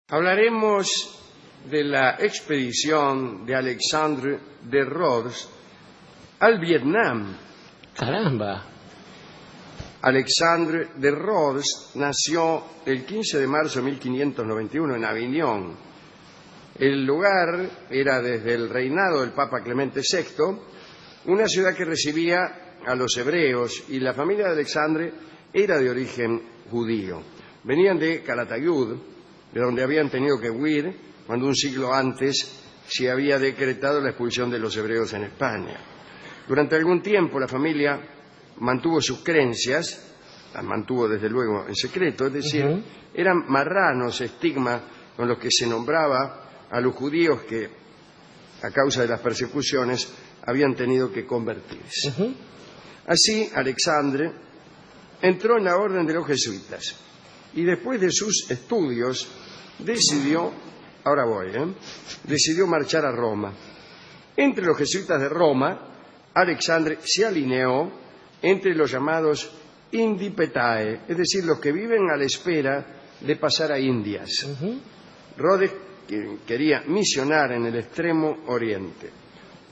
Hablaremos de la expedición de Alexandre de Rhodes al Vietnam. ¡Caramba! Alexandre de Rhodes nació el 15 de marzo de 1591 en Avignon. El lugar era, desde el reinado del Papa Clemente VI, una ciudad que recibía a los hebreos, y la familia de Alexandre era de origen judío. Venían de Calatayud, de donde habían tenido que huir cuando un siglo antes se había decretado la expulsión de los hebreos en España. Durante algún tiempo la familia mantuvo sus creencias, las mantuvo desde luego en secreto, es decir, eran marranos, estigma con los que se nombraba a los judíos que, a causa de las persecuciones, habían tenido que convertirse. Así, Alexandre entró en la orden de los jesuitas y después de sus estudios decidió marchar a Roma. Entre los jesuitas de Roma, Alexandre se alineó entre los llamados Indipetae, es decir, los que viven a la espera de pasar a Indias. Rhodes quería misionar en el extremo oriente.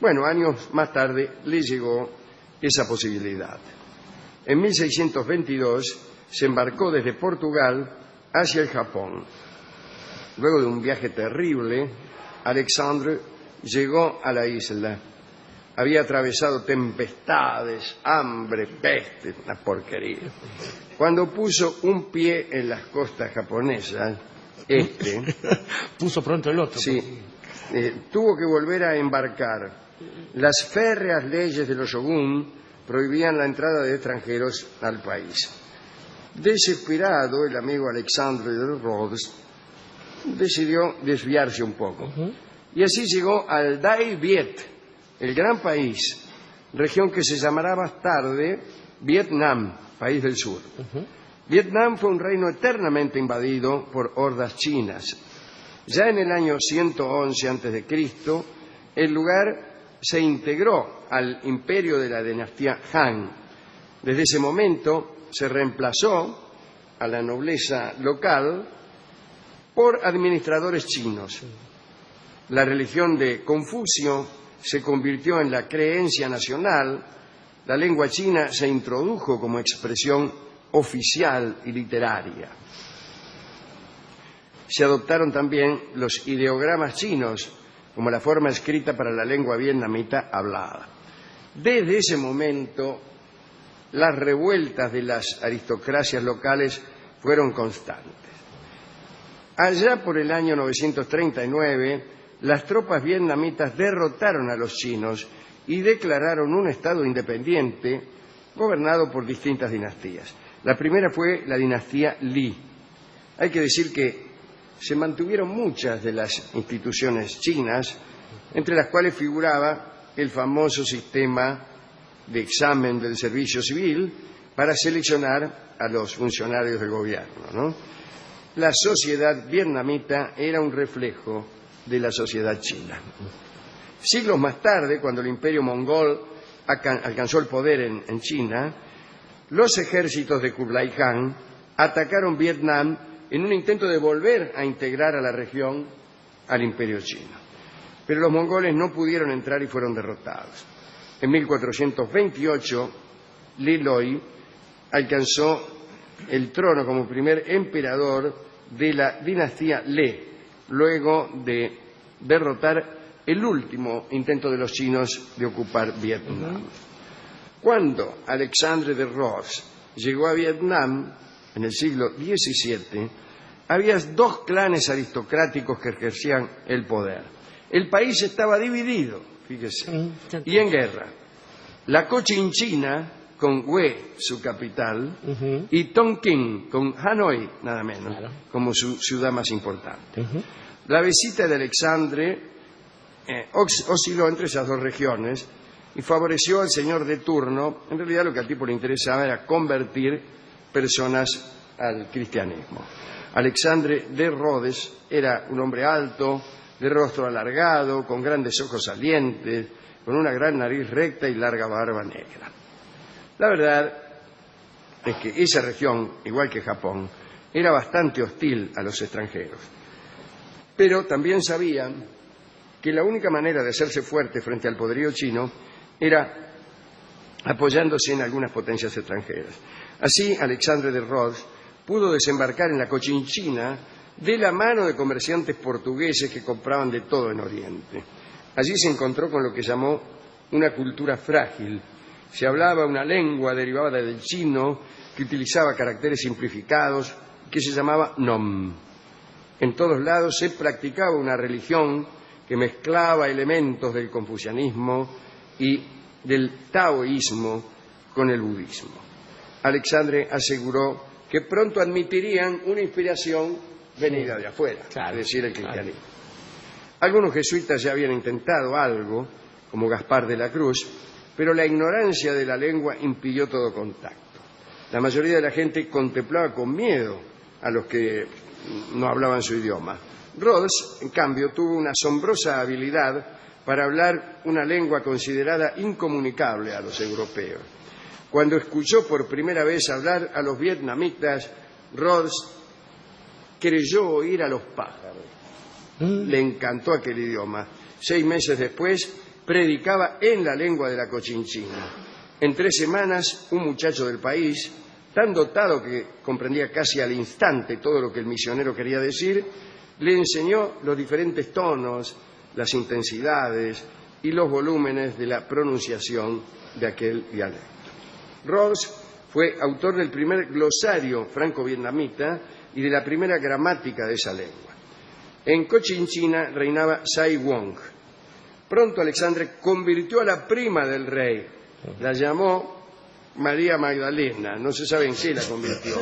Bueno, años más tarde le llegó esa posibilidad. En 1622 se embarcó desde Portugal hacia el Japón. Luego de un viaje terrible, Alexandre llegó a la isla. Había atravesado tempestades, hambre, peste, una porquería. Cuando puso un pie en las costas japonesas, puso pronto el otro. Sí, tuvo que volver a embarcar. Las férreas leyes de los shogun prohibían la entrada de extranjeros al país. Desesperado, el amigo Alexandre de Rhodes decidió desviarse un poco. Y así llegó al Dai Viet, el gran país, región que se llamará más tarde Vietnam, país del sur. Vietnam fue un reino eternamente invadido por hordas chinas. Ya en el año 111 a.C., el lugar se integró al imperio de la dinastía Han. Desde ese momento se reemplazó a la nobleza local por administradores chinos. La religión de Confucio se convirtió en la creencia nacional. La lengua china se introdujo como expresión oficial y literaria. Se adoptaron también los ideogramas chinos como la forma escrita para la lengua vietnamita hablada. Desde ese momento, las revueltas de las aristocracias locales fueron constantes. Allá por el año 939, las tropas vietnamitas derrotaron a los chinos y declararon un estado independiente gobernado por distintas dinastías. La primera fue la dinastía Li. Hay que decir que se mantuvieron muchas de las instituciones chinas, entre las cuales figuraba el famoso sistema de examen del servicio civil para seleccionar a los funcionarios del gobierno, ¿no? La sociedad vietnamita era un reflejo de la sociedad china. Siglos más tarde, cuando el imperio mongol alcanzó el poder en China, los ejércitos de Kublai Khan atacaron Vietnam en un intento de volver a integrar a la región al imperio chino. Pero los mongoles no pudieron entrar y fueron derrotados. En 1428, Lý Lôi alcanzó el trono como primer emperador de la dinastía Le, luego de derrotar el último intento de los chinos de ocupar Vietnam. Cuando Alexandre de Rhodes llegó a Vietnam, en el siglo XVII, había dos clanes aristocráticos que ejercían el poder. El país estaba dividido, fíjese, y en guerra. La Cochinchina, con Hue, su capital, y Tonkin, con Hanoi, nada menos, como su ciudad más importante. La visita de Alexandre osciló entre esas dos regiones y favoreció al señor de turno. En realidad lo que al tipo le interesaba era convertir personas al cristianismo. Alexandre de Rhodes era un hombre alto, de rostro alargado, con grandes ojos salientes, con una gran nariz recta y larga barba negra. La verdad es que esa región, igual que Japón, era bastante hostil a los extranjeros. Pero también sabían que la única manera de hacerse fuerte frente al poderío chino era apoyándose en algunas potencias extranjeras. Así, Alexandre de Rhodes pudo desembarcar en la Cochinchina de la mano de comerciantes portugueses que compraban de todo en Oriente. Allí se encontró con lo que llamó una cultura frágil. Se hablaba una lengua derivada del chino que utilizaba caracteres simplificados que se llamaba Nom. En todos lados se practicaba una religión que mezclaba elementos del confucianismo y del taoísmo con el budismo. Alexandre aseguró que pronto admitirían una inspiración venida de afuera, es decir, el cristianismo. Algunos jesuitas ya habían intentado algo, como Gaspar de la Cruz, pero la ignorancia de la lengua impidió todo contacto. La mayoría de la gente contemplaba con miedo a los que no hablaban su idioma. Rhodes, en cambio, tuvo una asombrosa habilidad para hablar una lengua considerada incomunicable a los europeos. Cuando escuchó por primera vez hablar a los vietnamitas, Rhodes creyó oír a los pájaros. Le encantó aquel idioma. 6 meses después, predicaba en la lengua de la Cochinchina. En 3 semanas, un muchacho del país, tan dotado que comprendía casi al instante todo lo que el misionero quería decir, le enseñó los diferentes tonos, las intensidades y los volúmenes de la pronunciación de aquel dialecto. Rhodes fue autor del primer glosario franco-vietnamita y de la primera gramática de esa lengua. En Cochinchina reinaba Sai Wong. Pronto Alexandre convirtió a la prima del rey, la llamó María Magdalena, no se sabe en qué la convirtió.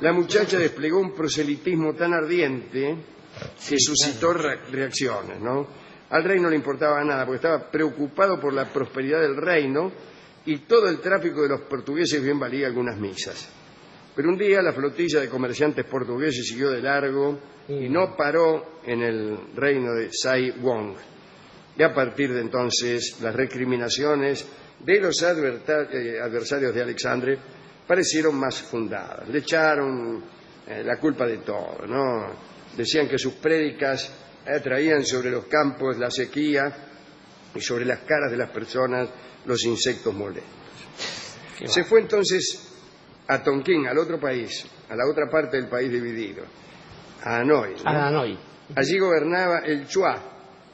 La muchacha desplegó un proselitismo tan ardiente que suscitó reacciones, ¿no? Al rey no le importaba nada porque estaba preocupado por la prosperidad del reino y todo el tráfico de los portugueses bien valía algunas misas. Pero un día la flotilla de comerciantes portugueses siguió de largo y no paró en el reino de Sai Wong. Y a partir de entonces las recriminaciones de los adversarios de Alexandre parecieron más fundadas. Le echaron la culpa de todo, ¿no? Decían que sus prédicas traían sobre los campos la sequía y sobre las caras de las personas los insectos molestos. Se fue entonces a Tonquín, al otro país, a la otra parte del país dividido, a Hanoi, ¿no? A Hanoi. Allí gobernaba el Chua,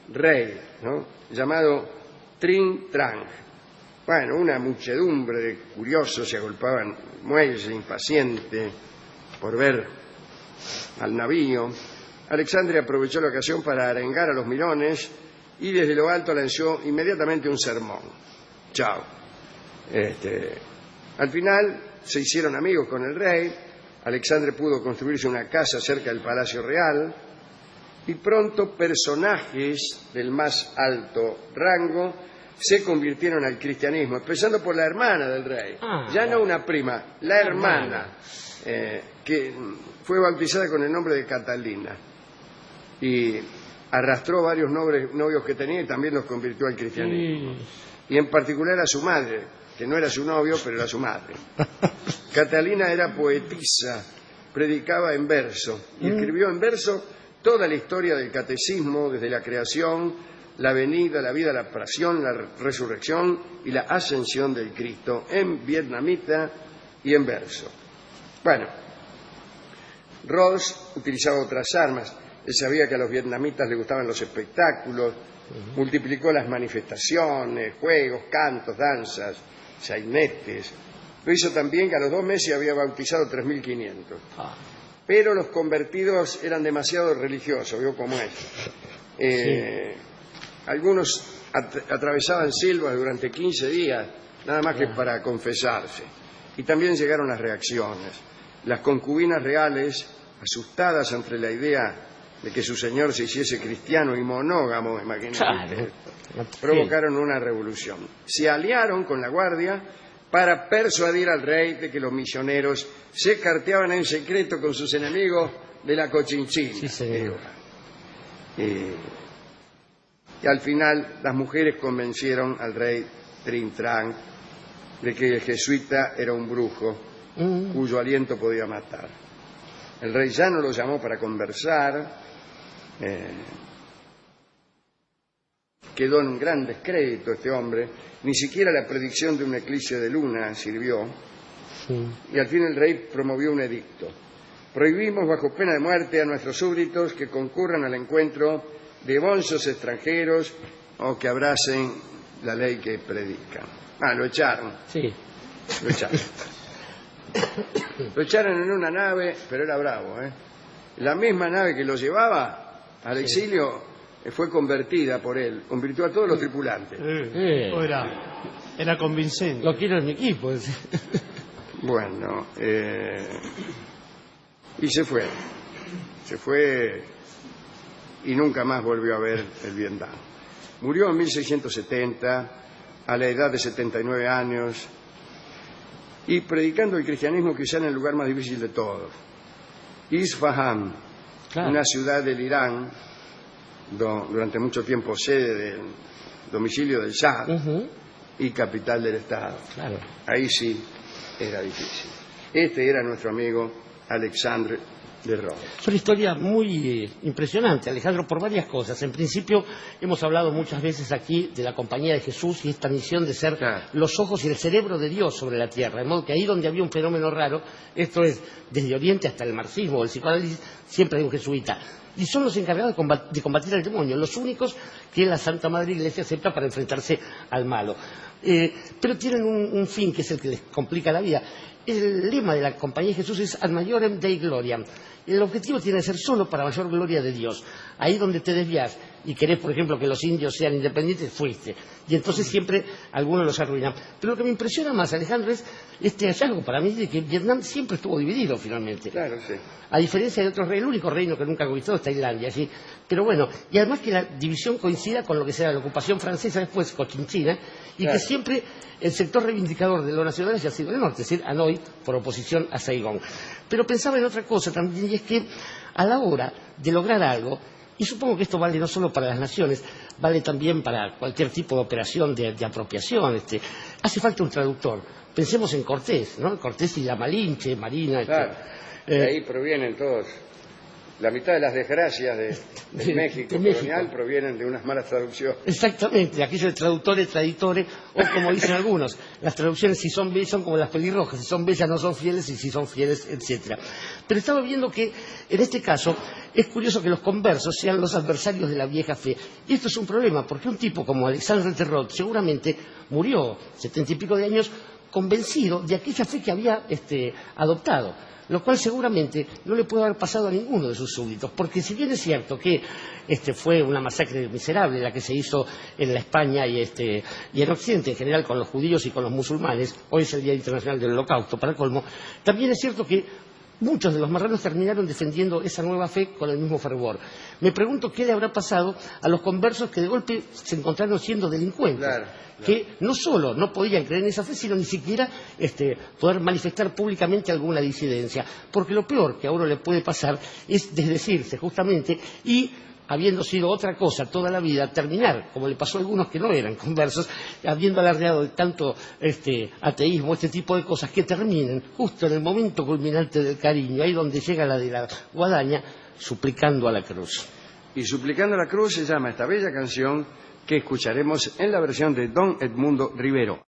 rey, ¿no? Llamado Trin Trang. Bueno, una muchedumbre de curiosos se agolpaban muelles, impaciente por ver al navío. Alexandre aprovechó la ocasión para arengar a los mirones y desde lo alto lanzó inmediatamente un sermón. Chao. Al final se hicieron amigos con el rey. Alexandre pudo construirse una casa cerca del Palacio Real y pronto personajes del más alto rango se convirtieron al cristianismo, empezando por la hermana del rey, no una prima, la hermana, que fue bautizada con el nombre de Catalina y arrastró varios novios que tenía y también los convirtió al cristianismo. Y en particular a su madre, que no era su novio, pero era su madre. Catalina era poetisa, predicaba en verso y escribió en verso toda la historia del catecismo, desde la creación, la venida, la vida, la pasión, la resurrección y la ascensión del Cristo, en vietnamita y en verso. Bueno, Rhodes utilizaba otras armas. Él sabía que a los vietnamitas les gustaban los espectáculos, multiplicó las manifestaciones, juegos, cantos, danzas, sainetes. Lo hizo también que a los 2 meses había bautizado 3.500. Pero los convertidos eran demasiado religiosos, ¿vio cómo es? Algunos atravesaban selvas durante 15 días, nada más que para confesarse. Y también llegaron las reacciones. Las concubinas reales, asustadas ante la idea de que su señor se hiciese cristiano y monógamo, imagínate, provocaron una revolución. Se aliaron con la guardia para persuadir al rey de que los misioneros se carteaban en secreto con sus enemigos de la Cochinchina. Sí, señor. Y al final las mujeres convencieron al rey Trin Trang de que el jesuita era un brujo cuyo aliento podía matar. El rey ya no lo llamó para conversar Quedó en un gran descrédito este hombre, ni siquiera la predicción de un eclipse de luna sirvió, y al fin el rey promovió un edicto. Prohibimos bajo pena de muerte a nuestros súbditos que concurran al encuentro de bonzos extranjeros o que abracen la ley que predican. Lo echaron. Sí. Lo echaron. Lo echaron en una nave, pero era bravo, ¿eh? La misma nave que lo llevaba al exilio fue convertida por él, convirtió a todos los tripulantes. Era convincente. Lo quiero en mi equipo. Bueno, y se fue. Se fue y nunca más volvió a ver el Vietnam. Murió en 1670, a la edad de 79 años, y predicando el cristianismo quizá en el lugar más difícil de todos, Isfahan, claro, una ciudad del Irán, durante mucho tiempo sede del domicilio del Shah y capital del Estado. Claro. Ahí sí era difícil. Este era nuestro amigo Alexandre de Rhodes. Es una historia muy impresionante, Alejandro, por varias cosas. En principio, hemos hablado muchas veces aquí de la Compañía de Jesús y esta misión de ser los ojos y el cerebro de Dios sobre la tierra. De modo que ahí donde había un fenómeno raro, esto es, desde Oriente hasta el marxismo o el psicoanálisis, siempre hay un jesuita. Y son los encargados de combatir al demonio, los únicos que la Santa Madre Iglesia acepta para enfrentarse al malo. Pero tienen un fin que es el que les complica la vida. El lema de la Compañía de Jesús es Ad Maiorem Dei Gloriam. El objetivo tiene que ser solo para mayor gloria de Dios. Ahí donde te desvías y querés, por ejemplo, que los indios sean independientes, fuiste. Y entonces siempre algunos los arruinan. Pero lo que me impresiona más, Alejandro, es este hallazgo para mí de que Vietnam siempre estuvo dividido finalmente. Claro, sí. A diferencia de otros reinos, el único reino que nunca ha conquistado es Tailandia, ¿sí? Pero bueno, y además que la división coincida con lo que será la ocupación francesa después, Cochinchina, y claro, que siempre el sector reivindicador de lo nacional haya sido el norte, es decir, Hanoi, por oposición a Saigón. Pero pensaba en otra cosa también, y es que a la hora de lograr algo, y supongo que esto vale no solo para las naciones, vale también para cualquier tipo de operación de apropiación, hace falta un traductor. Pensemos en Cortés, ¿no? Cortés y la Malinche, Marina. Claro, de ahí provienen todos. La mitad de las desgracias de México colonial provienen de unas malas traducciones. Exactamente, aquello de traductores, traditores, o como dicen algunos, las traducciones si son bellas son como las pelirrojas, si son bellas no son fieles y si son fieles, etcétera. Pero estaba viendo que en este caso es curioso que los conversos sean los adversarios de la vieja fe. Y esto es un problema, porque un tipo como Alexandre de Rhodes seguramente murió 70 y pico de años convencido de aquella fe que había adoptado, lo cual seguramente no le puede haber pasado a ninguno de sus súbditos, porque si bien es cierto que fue una masacre miserable la que se hizo en la España y en Occidente en general con los judíos y con los musulmanes, hoy es el Día Internacional del Holocausto, para colmo, también es cierto que muchos de los marranos terminaron defendiendo esa nueva fe con el mismo fervor. Me pregunto qué le habrá pasado a los conversos que de golpe se encontraron siendo delincuentes. Claro. Que no solo no podían creer en esa fe, sino ni siquiera poder manifestar públicamente alguna disidencia. Porque lo peor que a uno le puede pasar es desdecirse justamente y, habiendo sido otra cosa toda la vida, terminar, como le pasó a algunos que no eran conversos, habiendo alardeado de tanto ateísmo, este tipo de cosas, que terminen justo en el momento culminante del cariño, ahí donde llega la de la guadaña, suplicando a la cruz. Y suplicando a la cruz se llama esta bella canción que escucharemos en la versión de Don Edmundo Rivero.